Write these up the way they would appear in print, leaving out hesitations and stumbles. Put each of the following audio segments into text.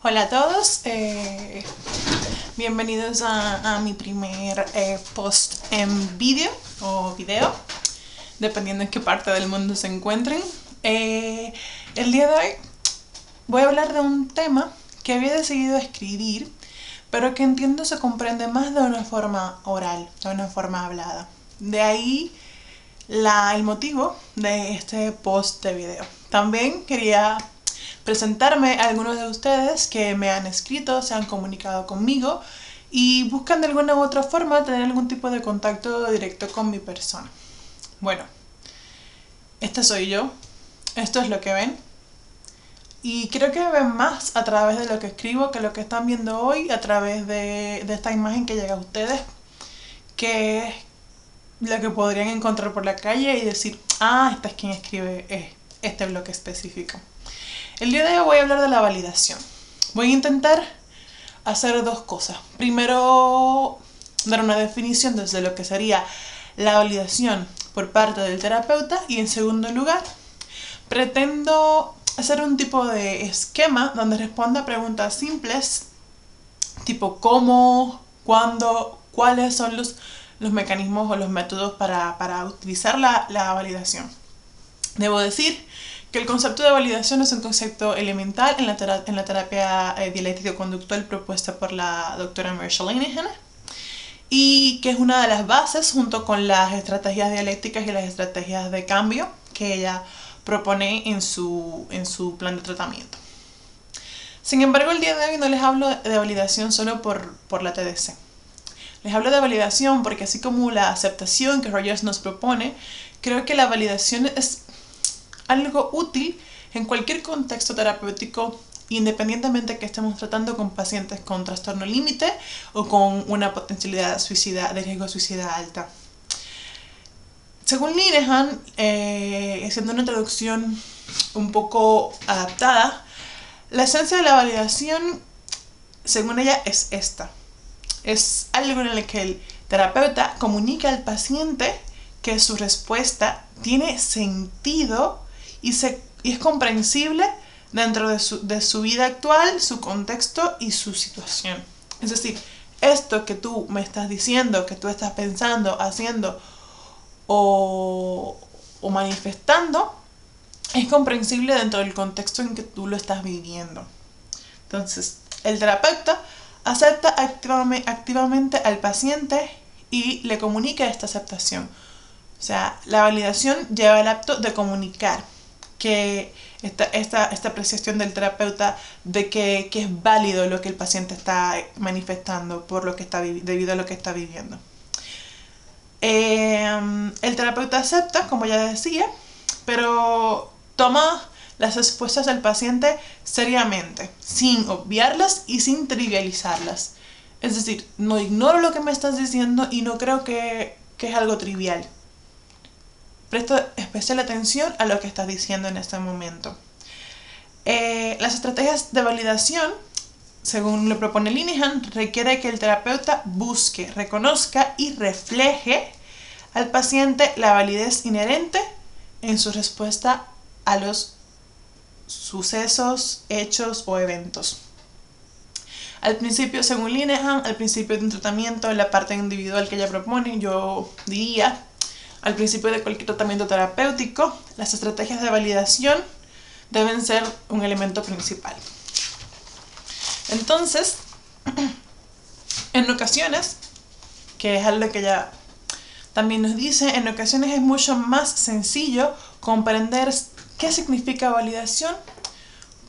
Hola a todos, bienvenidos a mi primer post en vídeo o video, dependiendo en qué parte del mundo se encuentren. El día de hoy voy a hablar de un tema que había decidido escribir, pero que entiendo se comprende más de una forma oral, de una forma hablada. De ahí el motivo de este post de video. También quería presentarme a algunos de ustedes que me han escrito, se han comunicado conmigo y buscan de alguna u otra forma tener algún tipo de contacto directo con mi persona. Bueno, esta soy yo, esto es lo que ven y creo que ven más a través de lo que escribo que lo que están viendo hoy a través de esta imagen que llega a ustedes, que es lo que podrían encontrar por la calle y decir, ah, esta es quien escribe este bloque específico. El día de hoy voy a hablar de la validación. Voy a intentar hacer dos cosas. Primero, dar una definición desde lo que sería la validación por parte del terapeuta y en segundo lugar, pretendo hacer un tipo de esquema donde responda a preguntas simples, tipo cómo, cuándo, cuáles son los mecanismos o los métodos para utilizar la validación. Debo decir que el concepto de validación es un concepto elemental en la terapia dialéctico-conductual propuesta por la doctora Marsha Linehan y que es una de las bases junto con las estrategias dialécticas y las estrategias de cambio que ella propone en su plan de tratamiento. Sin embargo, el día de hoy no les hablo de validación solo por la TDC. Les hablo de validación porque así como la aceptación que Rogers nos propone, creo que la validación es algo útil en cualquier contexto terapéutico, independientemente que estemos tratando con pacientes con trastorno límite o con una potencialidad de riesgo suicida alta. Según Linehan, haciendo una introducción un poco adaptada, la esencia de la validación, según ella, es esta. Es algo en el que el terapeuta comunica al paciente que su respuesta tiene sentido y es comprensible dentro de su vida actual, su contexto y su situación. Es decir, esto que tú me estás diciendo, que tú estás pensando, haciendo o manifestando, es comprensible dentro del contexto en que tú lo estás viviendo. Entonces, el terapeuta acepta activamente al paciente y le comunica esta aceptación. O sea, la validación lleva el acto de comunicar que esta apreciación del terapeuta de que es válido lo que el paciente está manifestando por lo que debido a lo que está viviendo. El terapeuta acepta, como ya decía, pero toma las respuestas del paciente seriamente, sin obviarlas y sin trivializarlas. Es decir, no ignoro lo que me estás diciendo y no creo que es algo trivial. Presto especial atención a lo que estás diciendo en este momento. Las estrategias de validación, según lo propone Linehan, requiere que el terapeuta busque, reconozca y refleje al paciente la validez inherente en su respuesta a los sucesos, hechos o eventos. Al principio, según Linehan, al principio de un tratamiento, en la parte individual que ella propone, yo diría, al principio de cualquier tratamiento terapéutico, las estrategias de validación deben ser un elemento principal. Entonces, en ocasiones, que es algo que ella también nos dice, en ocasiones es mucho más sencillo comprender qué significa validación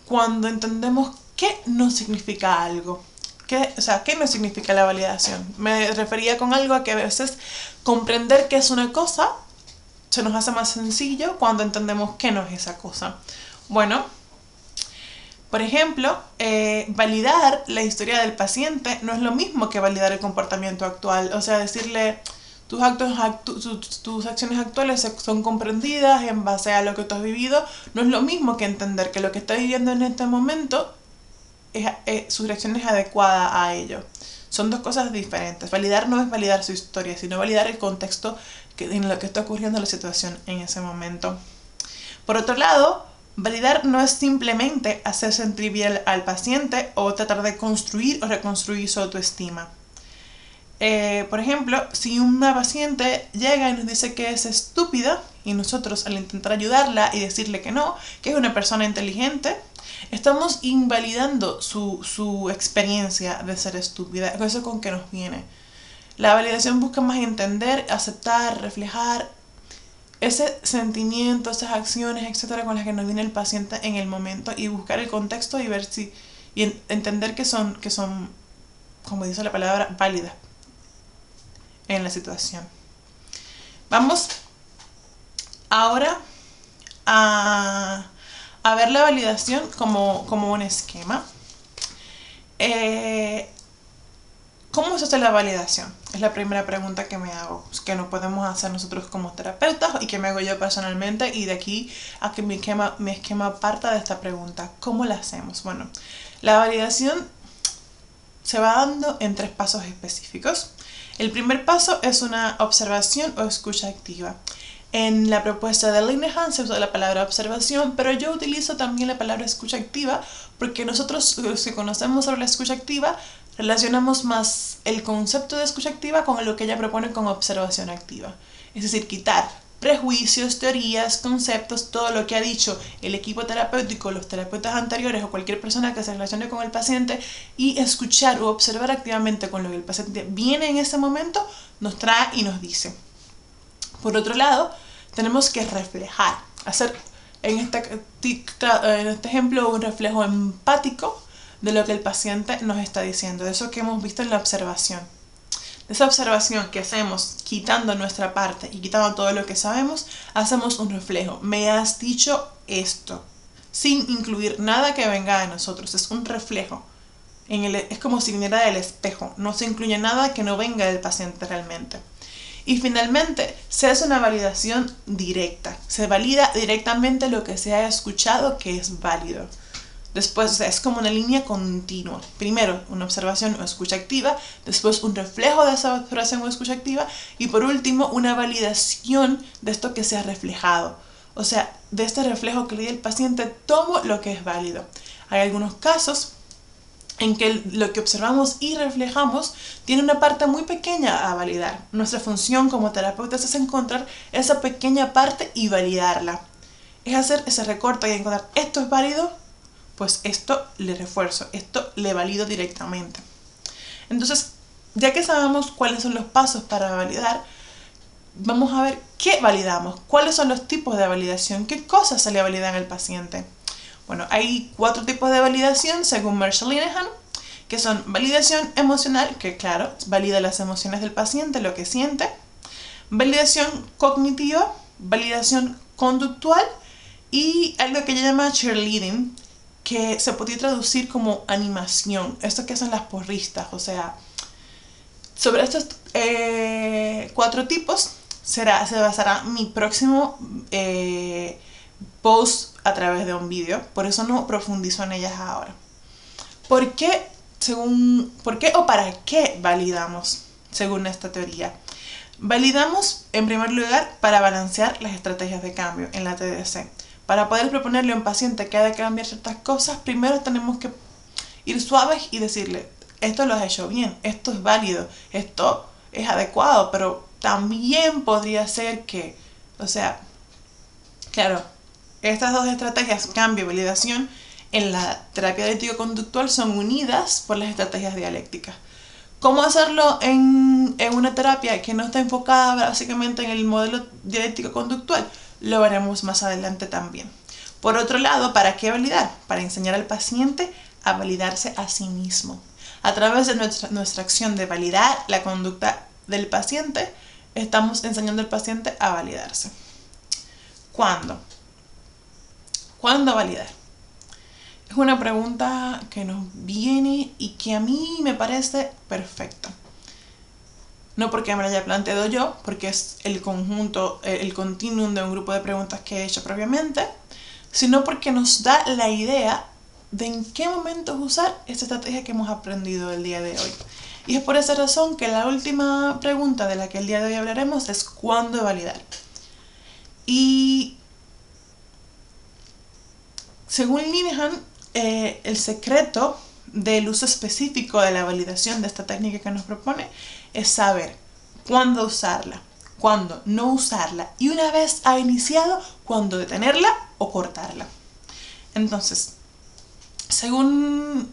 cuando entendemos qué no significa algo. ¿Qué no significa la validación? Me refería con algo a que a veces comprender qué es una cosa se nos hace más sencillo cuando entendemos qué no es esa cosa. Bueno, por ejemplo, validar la historia del paciente no es lo mismo que validar el comportamiento actual. O sea, decirle tus acciones actuales son comprendidas en base a lo que tú has vivido, no es lo mismo que entender que lo que estás viviendo en este momento su reacción es adecuada a ello. Son dos cosas diferentes. Validar no es validar su historia, sino validar el contexto en lo que está ocurriendo la situación en ese momento. Por otro lado, Validar no es simplemente hacer sentir bien al paciente o tratar de construir o reconstruir su autoestima. Por ejemplo, si una paciente llega y nos dice que es estúpida y nosotros al intentar ayudarla y decirle que no, que es una persona inteligente, estamos invalidando su experiencia de ser estúpida. Eso con que nos viene. La validación busca más entender, aceptar, reflejar ese sentimiento, esas acciones, etcétera, con las que nos viene el paciente en el momento y buscar el contexto y ver si y entender que son, como dice la palabra, válidas en la situación. Vamos ahora a ver la validación como un esquema. ¿Cómo se hace la validación? Es la primera pregunta que me hago, que nos podemos hacer nosotros como terapeutas y que me hago yo personalmente, y de aquí a que mi esquema parta de esta pregunta. ¿Cómo la hacemos? Bueno, la validación se va dando en 3 pasos específicos. El primer paso es una observación o escucha activa. En la propuesta de Linehan se usa la palabra observación, pero yo utilizo también la palabra escucha activa porque nosotros, los que conocemos sobre la escucha activa, relacionamos más el concepto de escucha activa con lo que ella propone como observación activa. Es decir, quitar prejuicios, teorías, conceptos, todo lo que ha dicho el equipo terapéutico, los terapeutas anteriores o cualquier persona que se relacione con el paciente, y escuchar o observar activamente con lo que el paciente viene en ese momento, nos trae y nos dice. Por otro lado, tenemos que reflejar, hacer en este ejemplo un reflejo empático de lo que el paciente nos está diciendo, de eso que hemos visto en la observación. De esa observación que hacemos quitando nuestra parte y quitando todo lo que sabemos, hacemos un reflejo. Me has dicho esto, sin incluir nada que venga de nosotros, es un reflejo. Es como si viniera del espejo, no se incluye nada que no venga del paciente realmente. Y finalmente, se hace una validación directa. Se valida directamente lo que se ha escuchado que es válido. Después, o sea, es como una línea continua. Primero, una observación o escucha activa. Después, un reflejo de esa observación o escucha activa. Y por último, una validación de esto que se ha reflejado. O sea, de este reflejo que le di al paciente, tomo lo que es válido. Hay algunos casos en que lo que observamos y reflejamos tiene una parte muy pequeña a validar. Nuestra función como terapeutas es encontrar esa pequeña parte y validarla. Es hacer ese recorte y encontrar, esto es válido, pues esto le refuerzo, esto le valido directamente. Entonces, ya que sabemos cuáles son los pasos para validar, vamos a ver qué validamos, cuáles son los tipos de validación, qué cosas se le validan al paciente. Bueno, hay 4 tipos de validación según Marshall Linehan, que son validación emocional, que claro, valida las emociones del paciente, lo que siente. Validación cognitiva, validación conductual y algo que ella llama cheerleading, que se podría traducir como animación. Esto que hacen las porristas, o sea, sobre estos 4 tipos se basará mi próximo post a través de un vídeo, por eso no profundizo en ellas ahora. ¿Por qué o para qué validamos según esta teoría? Validamos en primer lugar para balancear las estrategias de cambio en la TDC. Para poder proponerle a un paciente que ha de cambiar ciertas cosas, primero tenemos que ir suaves y decirle, esto lo has hecho bien, esto es válido, esto es adecuado, pero también podría ser que, o sea, claro, estas 2 estrategias, cambio y validación, en la terapia dialéctico-conductual son unidas por las estrategias dialécticas. ¿Cómo hacerlo en una terapia que no está enfocada básicamente en el modelo dialéctico-conductual? Lo veremos más adelante también. Por otro lado, ¿para qué validar? Para enseñar al paciente a validarse a sí mismo. A través de nuestra acción de validar la conducta del paciente, estamos enseñando al paciente a validarse. ¿Cuándo? ¿Cuándo validar? Es una pregunta que nos viene y que a mí me parece perfecta. No porque me la haya planteado yo, porque es el conjunto, el continuum de un grupo de preguntas que he hecho previamente, sino porque nos da la idea de en qué momentos usar esta estrategia que hemos aprendido el día de hoy. Y es por esa razón que la última pregunta de la que el día de hoy hablaremos es ¿cuándo validar? Y Según Linehan, el secreto del uso específico de la validación de esta técnica que nos propone es saber cuándo usarla, cuándo no usarla y una vez ha iniciado, cuándo detenerla o cortarla. Entonces, según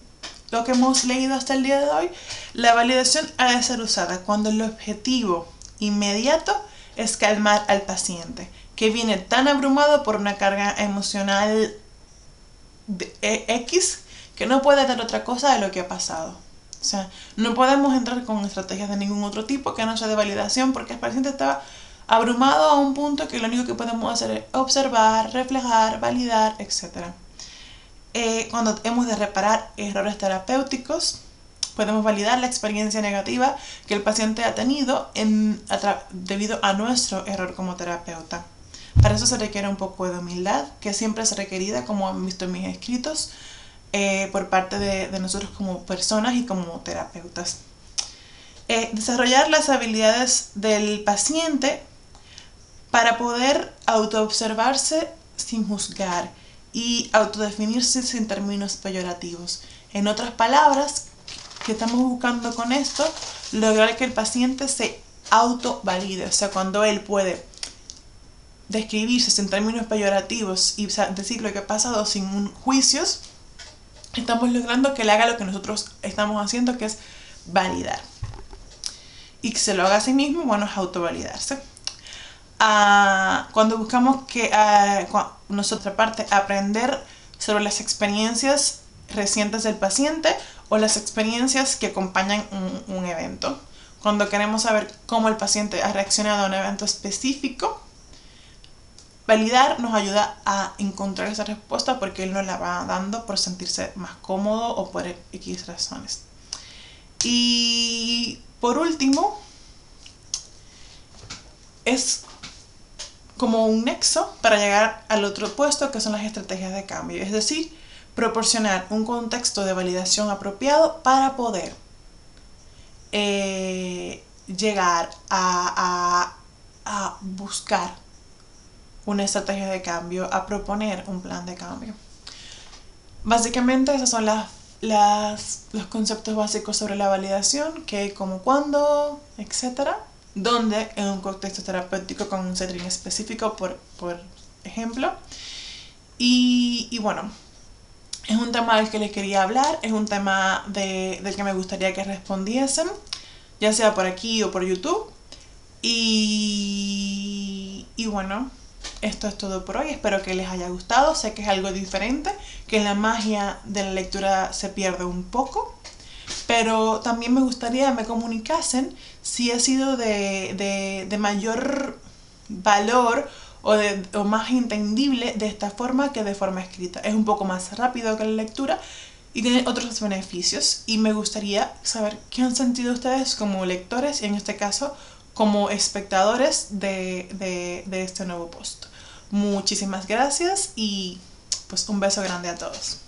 lo que hemos leído hasta el día de hoy, la validación ha de ser usada cuando el objetivo inmediato es calmar al paciente, que viene tan abrumado por una carga emocional X que no puede dar otra cosa de lo que ha pasado. O sea, no podemos entrar con estrategias de ningún otro tipo que no sea de validación, porque el paciente está abrumado a un punto que lo único que podemos hacer es observar, reflejar, validar, etc. Cuando hemos de reparar errores terapéuticos, podemos validar la experiencia negativa que el paciente ha tenido debido a nuestro error como terapeuta. Para eso se requiere un poco de humildad, que siempre es requerida, como han visto en mis escritos, por parte de nosotros como personas y como terapeutas. Desarrollar las habilidades del paciente para poder autoobservarse sin juzgar y autodefinirse sin términos peyorativos. En otras palabras, que estamos buscando con esto, lograr que el paciente se autovalide, o sea, cuando él puede describirse sin términos peyorativos y decir lo que ha pasado sin juicios, estamos logrando que él haga lo que nosotros estamos haciendo, que es validar. Y que se lo haga a sí mismo, bueno, es autovalidarse. Cuando buscamos que nuestra parte aprender sobre las experiencias recientes del paciente o las experiencias que acompañan un evento. Cuando queremos saber cómo el paciente ha reaccionado a un evento específico, validar nos ayuda a encontrar esa respuesta porque él nos la va dando por sentirse más cómodo o por X razones. Y por último, es como un nexo para llegar al otro puesto, que son las estrategias de cambio. Es decir, proporcionar un contexto de validación apropiado para poder llegar a buscar una estrategia de cambio, a proponer un plan de cambio. Básicamente esos son los conceptos básicos sobre la validación, qué, cómo, cuándo, etc. Donde en un contexto terapéutico con un setting específico, por ejemplo. Y bueno, es un tema del que les quería hablar, es un tema del que me gustaría que respondiesen, ya sea por aquí o por YouTube. Y bueno, esto es todo por hoy, espero que les haya gustado. Sé que es algo diferente, que la magia de la lectura se pierde un poco, pero también me gustaría que me comunicasen si ha sido de mayor valor o más entendible de esta forma que de forma escrita. Es un poco más rápido que la lectura y tiene otros beneficios, y me gustaría saber qué han sentido ustedes como lectores y en este caso como espectadores de este nuevo post. Muchísimas gracias y pues un beso grande a todos.